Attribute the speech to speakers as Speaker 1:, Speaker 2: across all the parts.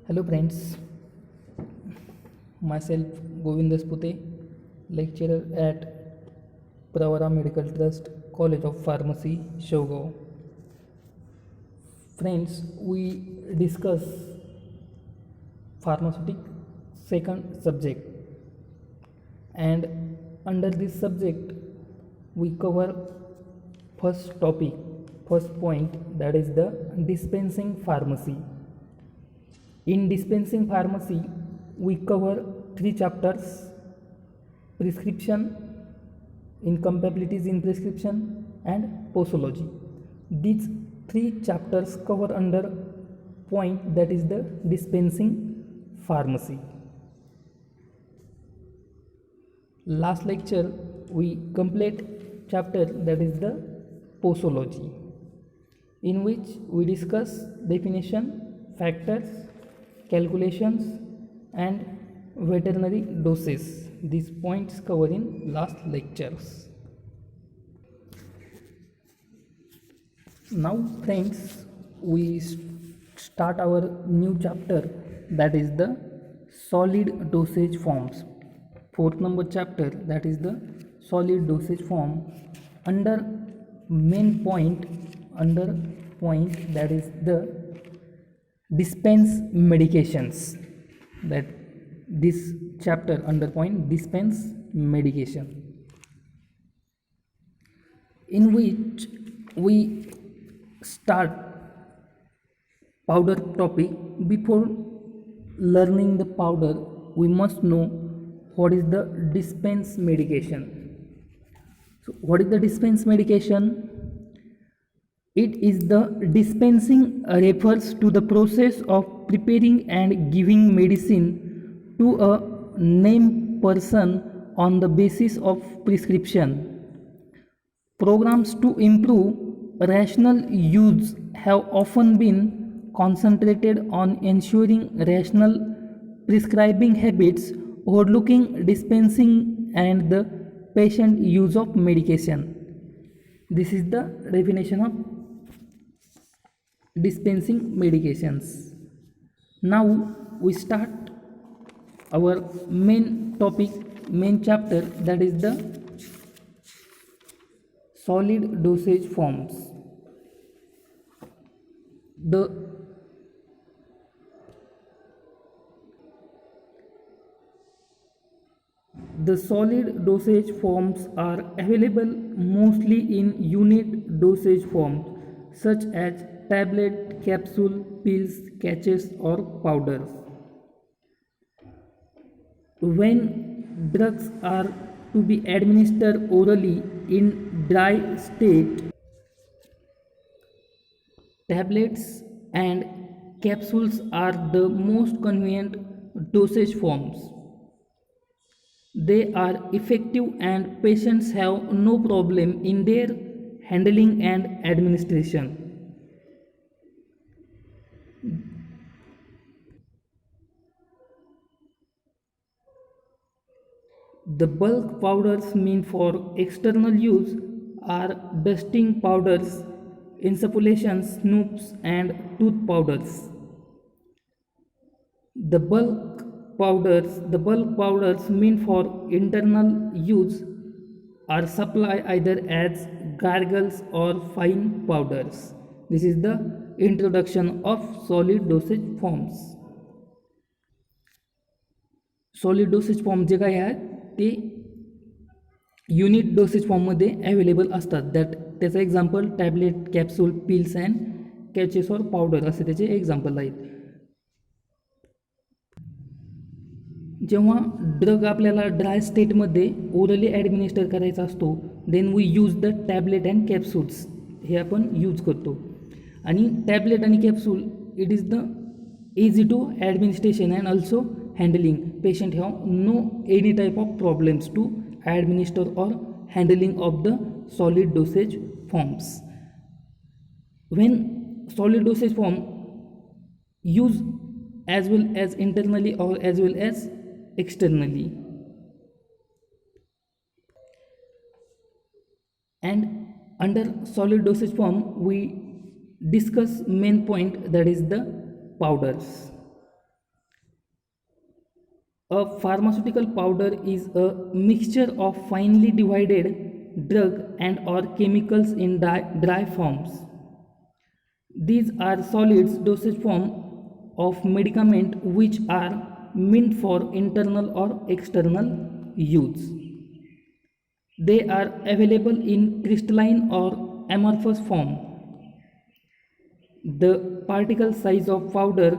Speaker 1: Hello friends, myself Govind Despute, lecturer at Pravara Medical Trust, College of Pharmacy, Shogao. Friends, we discuss pharmaceutic second subject, and under this subject we cover first topic, first point, that is the dispensing pharmacy. In dispensing pharmacy, we cover three chapters: prescription, incompatibilities in prescription, and posology. These three chapters cover under point, that is the dispensing pharmacy. Last lecture we complete chapter, that is the posology, in which we discuss definition, factors, calculations, and veterinary doses. These points covered in last lectures. Now friends, we start our new chapter, that is the solid dosage forms. Fourth number chapter, that is the solid dosage form. Under main point, that is the dispense medications, that this chapter under point dispense medication, in which we start powder topic. Before learning the powder, we must know what is the dispense medication. So what is the dispense medication? It is the dispensing refers to the process of preparing and giving medicine to a named person on the basis of prescription. Programs to improve rational use have often been concentrated on ensuring rational prescribing habits, overlooking dispensing and the patient use of medication. This is the definition of dispensing medications. Now we start our main topic, main chapter, that is the solid dosage forms. The solid dosage forms are available mostly in unit dosage forms such as tablet, capsule, pills, catches, or powders. When drugs are to be administered orally in dry state, tablets and capsules are the most convenient dosage forms. They are effective and patients have no problem in their handling and administration. The bulk powders meant for external use are dusting powders, insufflations, snoops, and tooth powders. The bulk powders meant for internal use are supplied either as gargles or fine powders. This is the introduction of solid dosage forms. Solid dosage form जे काय आहेत ते unit dosage फॉर्ममध्ये available असतात. त्याचं example tablet, capsule, pills and cachets or powder असे त्याचे example आहेत. जेव्हा ड्रग आपल्याला ड्राय स्टेटमध्ये ओरली ॲडमिनिस्टर करायचा असतो, then we use the tablet and capsules, हे आपण यूज करतो. आणि टॅबलेट आणि capsule, it is the easy to administration and also handling. Patient have no any type of problems to administer or handling of the solid dosage forms. When solid dosage form use as well as internally or as well as externally, and under solid dosage form we discuss main point, that is the powders. A pharmaceutical powder is a mixture of finely divided drug and or chemicals in dry forms. These are solids dosage form of medicament which are meant for internal or external use. They are available in crystalline or amorphous form. The particle size of powder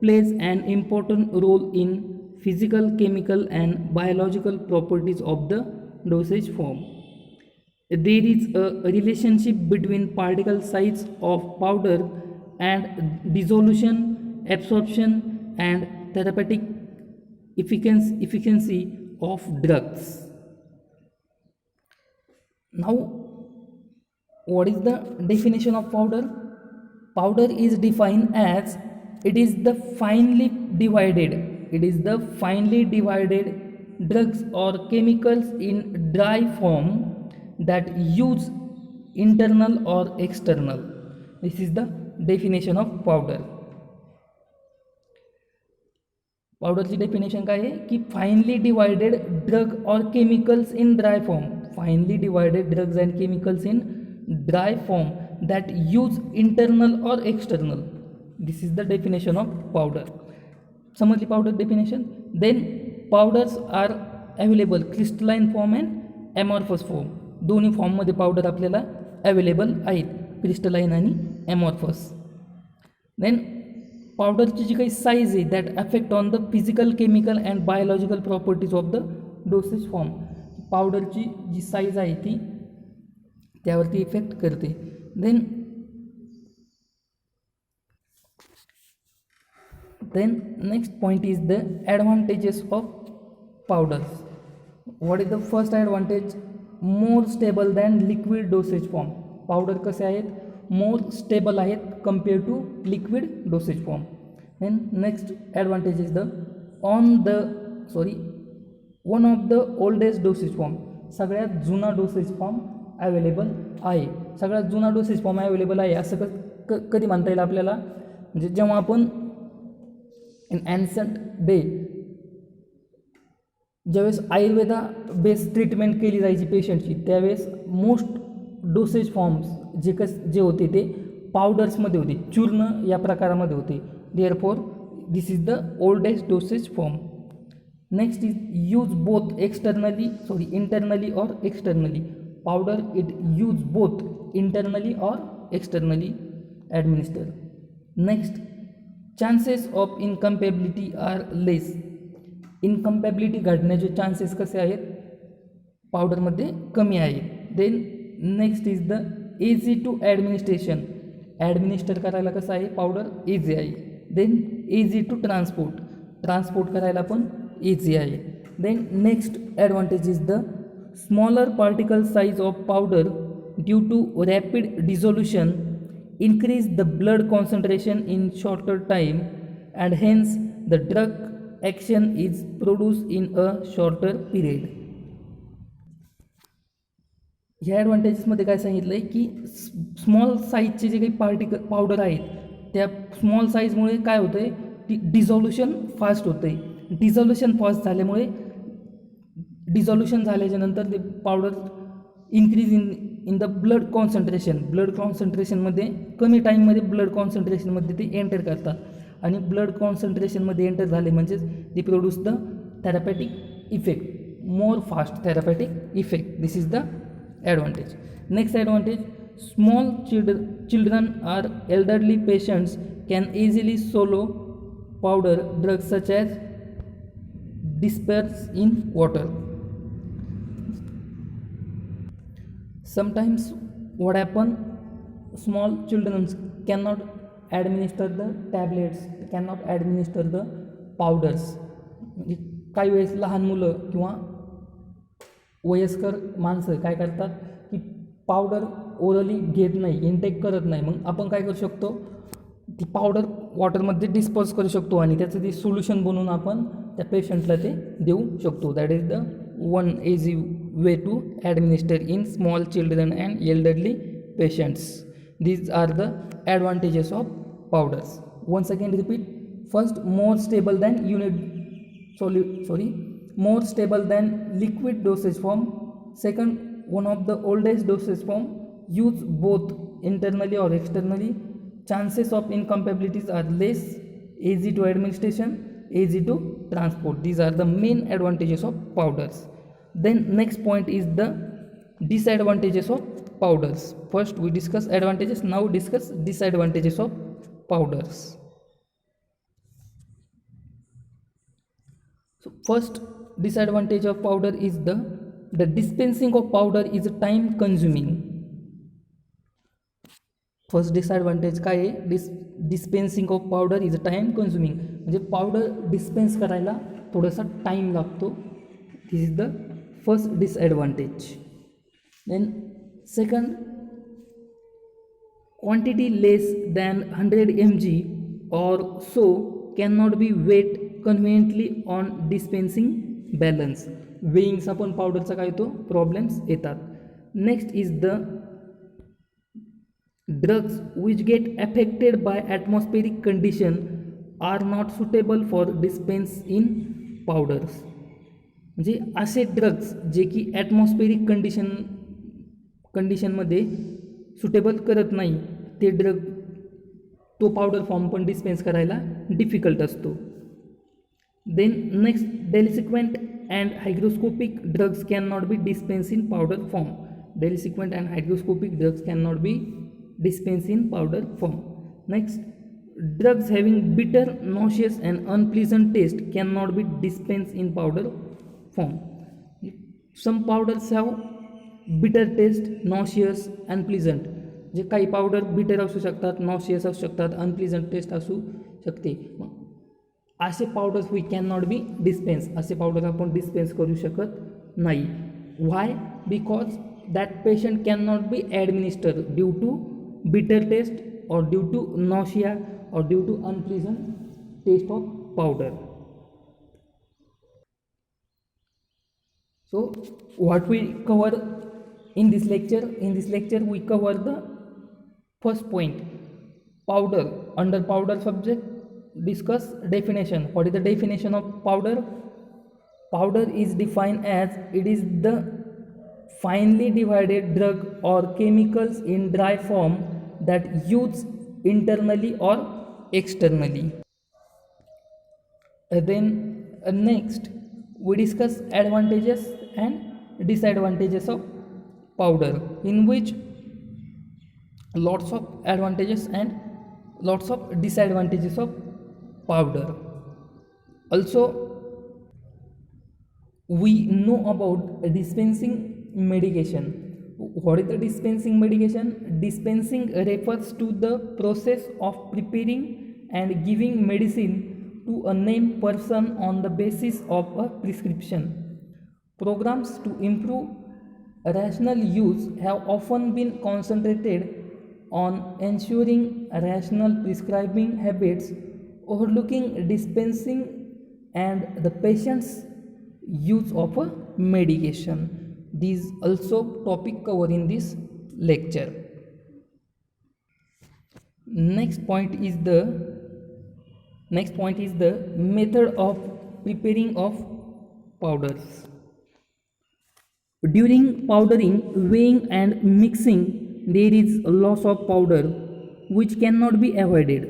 Speaker 1: plays an important role in physical, chemical and biological properties of the dosage form. There is a relationship between particle size of powder and dissolution, absorption and therapeutic efficacy of drugs. Now, what is the definition of powder? Powder is defined as it is the finely divided drugs or chemicals in dry form that use internal or external. This is the definition of powder. पावडरची definition काय आहे की finely divided drug और chemicals in dry form. Finely divided drugs and chemicals in dry form that use internal or external. This is the definition of powder. समजली powder definition. Then powders are available crystalline form and amorphous form. दोन्ही फॉर्ममध्ये powder आपल्याला available आहेत, crystalline आणि amorphous. Then पावडरची जी काही size आहे that affect on the physical, chemical and biological properties of the dosage form. पावडरची जी साईज आहे ती त्यावरती इफेक्ट करते. then next point is the advantages of powders. What is the first advantage? More stable than liquid dosage form. Powder कसे आहेत? more stable आहेत compared to liquid dosage form. then next advantage is the one of the oldest dosage form. सगळ्यात जुना dosage form available आहे. सगळ्यात जुना dosage form available आहे असं कधी म्हणता येईल आपल्याला? म्हणजे जेव्हा आपण इन ॲन्शंट डे ज्यावेळेस आयुर्वेदा बेस्ड ट्रीटमेंट केली जायची पेशंटची, त्यावेळेस मोस्ट डोसेज फॉर्म्स जे होते ते पावडर्समध्ये होते, चूर्ण या प्रकारामध्ये होते. Therefore this is the oldest dosage form. Next is use both internally और externally. powder it use both internally or externally administered. Next, chances of incompatibility are less. Incompatibility घडण्याचे chances कसे आहेत? पावडरमध्ये कमी आहेत. Then next is the easy to administer करायला कसं आहे? पावडर इझी आहे. देन इझी टू ट्रान्सपोर्ट करायला पण इझी आहे. Then next advantage is the smaller particle size of powder due to rapid dissolution increase the blood concentration in shorter time and hence the drug action is produced in a shorter period. ह्या ॲडव्हान्टेजेसमध्ये काय सांगितलं आहे की small साईजचे जे काही powder आहेत त्या small साईजमुळे काय होतं आहे की डिझॉल्युशन फास्ट होतं आहे. डिझॉल्युशन फास्ट झाल्यामुळे डिझॉल्युशन झाल्याच्या नंतर ते powder increase in the blood कॉन्सन्ट्रेशनमध्ये कमी टाईममध्ये ब्लड कॉन्सन्ट्रेशनमध्ये ते एंटर करतात आणि ब्लड कॉन्सन्ट्रेशनमध्ये एंटर झाले म्हणजेच they produce the therapeutic effect, more fast therapeutic effect. This is the advantage. Next advantage, small children are elderly patients can easily swallow powder drugs such as disperse in water. Sometimes what happen, small children cannot administer the tablets, cannot administer the powders. म्हणजे काही वेळेस लहान मुलं किंवा वयस्कर माणसं काय करतात की पावडर ओरली घेत नाही, इनटेक करत नाही. मग आपण काय करू शकतो, ती पावडर वॉटरमध्ये डिस्पोज करू शकतो आणि त्याचं ते सोल्युशन बनवून आपण त्या पेशंटला ते देऊ शकतो. That is the one easy way to administer in small children and elderly patients. These are the advantages of powders. Once again repeat, first, more stable than more stable than liquid dosage form. Second, one of the oldest dosage form, used both internally or externally. Chances of incompatibilities are less, easy to administration, easy to transport. These are the main advantages of powders. Then next point is the disadvantages of powders. First we discuss advantages, now discuss disadvantages of powders. So first disadvantage of powder is the dispensing of powder is time consuming. First disadvantage काय आहे, dispensing of powder is time consuming, म्हणजे powder dispense करायला थोडासा time लागतो. This is the first disadvantage. Then second, quantity less than 100 mg or so cannot be weighed conveniently on dispensing balance. वेईंगचा पण पावडरचा काय तो problems येतात. Next is the drugs which get affected by atmospheric condition are not suitable for dispense in powders. म्हणजे असे drugs जे की atmospheric कंडिशनमध्ये suitable करत नाही ते ड्रग तो पावडर फॉर्म पण डिस्पेन्स करायला डिफिकल्ट असतो. Then next, deliquescent and hygroscopic drugs can not be dispense in powder form. Deliquescent and hygroscopic drugs can not be dispense in powder form. Next, drugs having bitter, nauseous and unpleasant taste cannot be dispensed in powder form. Some powders have bitter taste, nauseous, unpleasant. जे काही powder bitter असू शकतात, nauseous असू शकतात, अनप्लीजंट test असू शकते. असे powders we can not be dispense, असे powder आपण डिस्पेन्स करू शकत नाही. Why? Because that patient can not be administer due to bitter taste or due to nausea or due to unpleasant taste of powder. So what we cover in this lecture we cover the first point, powder. Under powder subject discuss definition. What is the definition of powder? Powder is defined as it is the finely divided drug or chemicals in dry form that used internally or externally. Then next we discuss advantages and disadvantages of powder, in which lots of advantages and lots of disadvantages of powder. Also we know about dispensing medication. What is the dispensing medication? Dispensing refers to the process of preparing and giving medicine to a named person on the basis of a prescription. Programs to improve rational use have often been concentrated on ensuring rational prescribing habits, overlooking dispensing and the patient's use of a medication. These also topic cover in this lecture. Next point is the method of preparing of powders. During powdering, weighing and mixing, there is a loss of powder which cannot be avoided.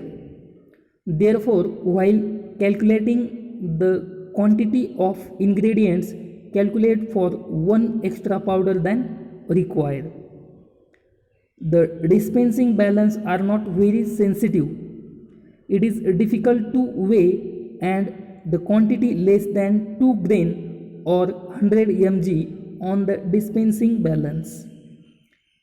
Speaker 1: Therefore, while calculating the quantity of ingredients, calculate for one extra powder than required. The dispensing balance are not very sensitive. It is difficult to weigh and the quantity less than 2 grain or 100 mg on the dispensing balance.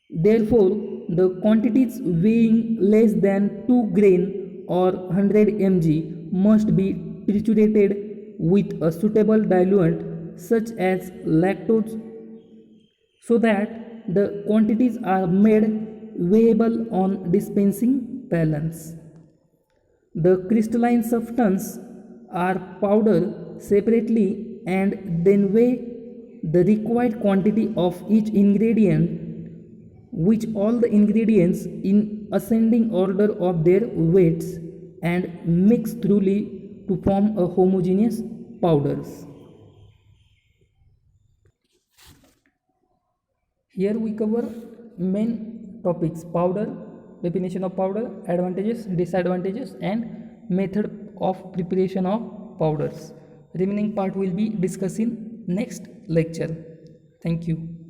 Speaker 1: Therefore, the quantities weighing less than 2 grain or 100 mg must be triturated with a suitable diluent such as lactose, so that the quantities are made weighable on dispensing balance. The crystalline substance are powdered separately and then weigh the required quantity of each ingredient, which all the ingredients in ascending order of their weights and mix thoroughly to form a homogeneous powders. Here we cover main topics: powder, definition of powder, advantages, disadvantages, and method of preparation of powders. Remaining part will be discussed in next lecture. Thank you.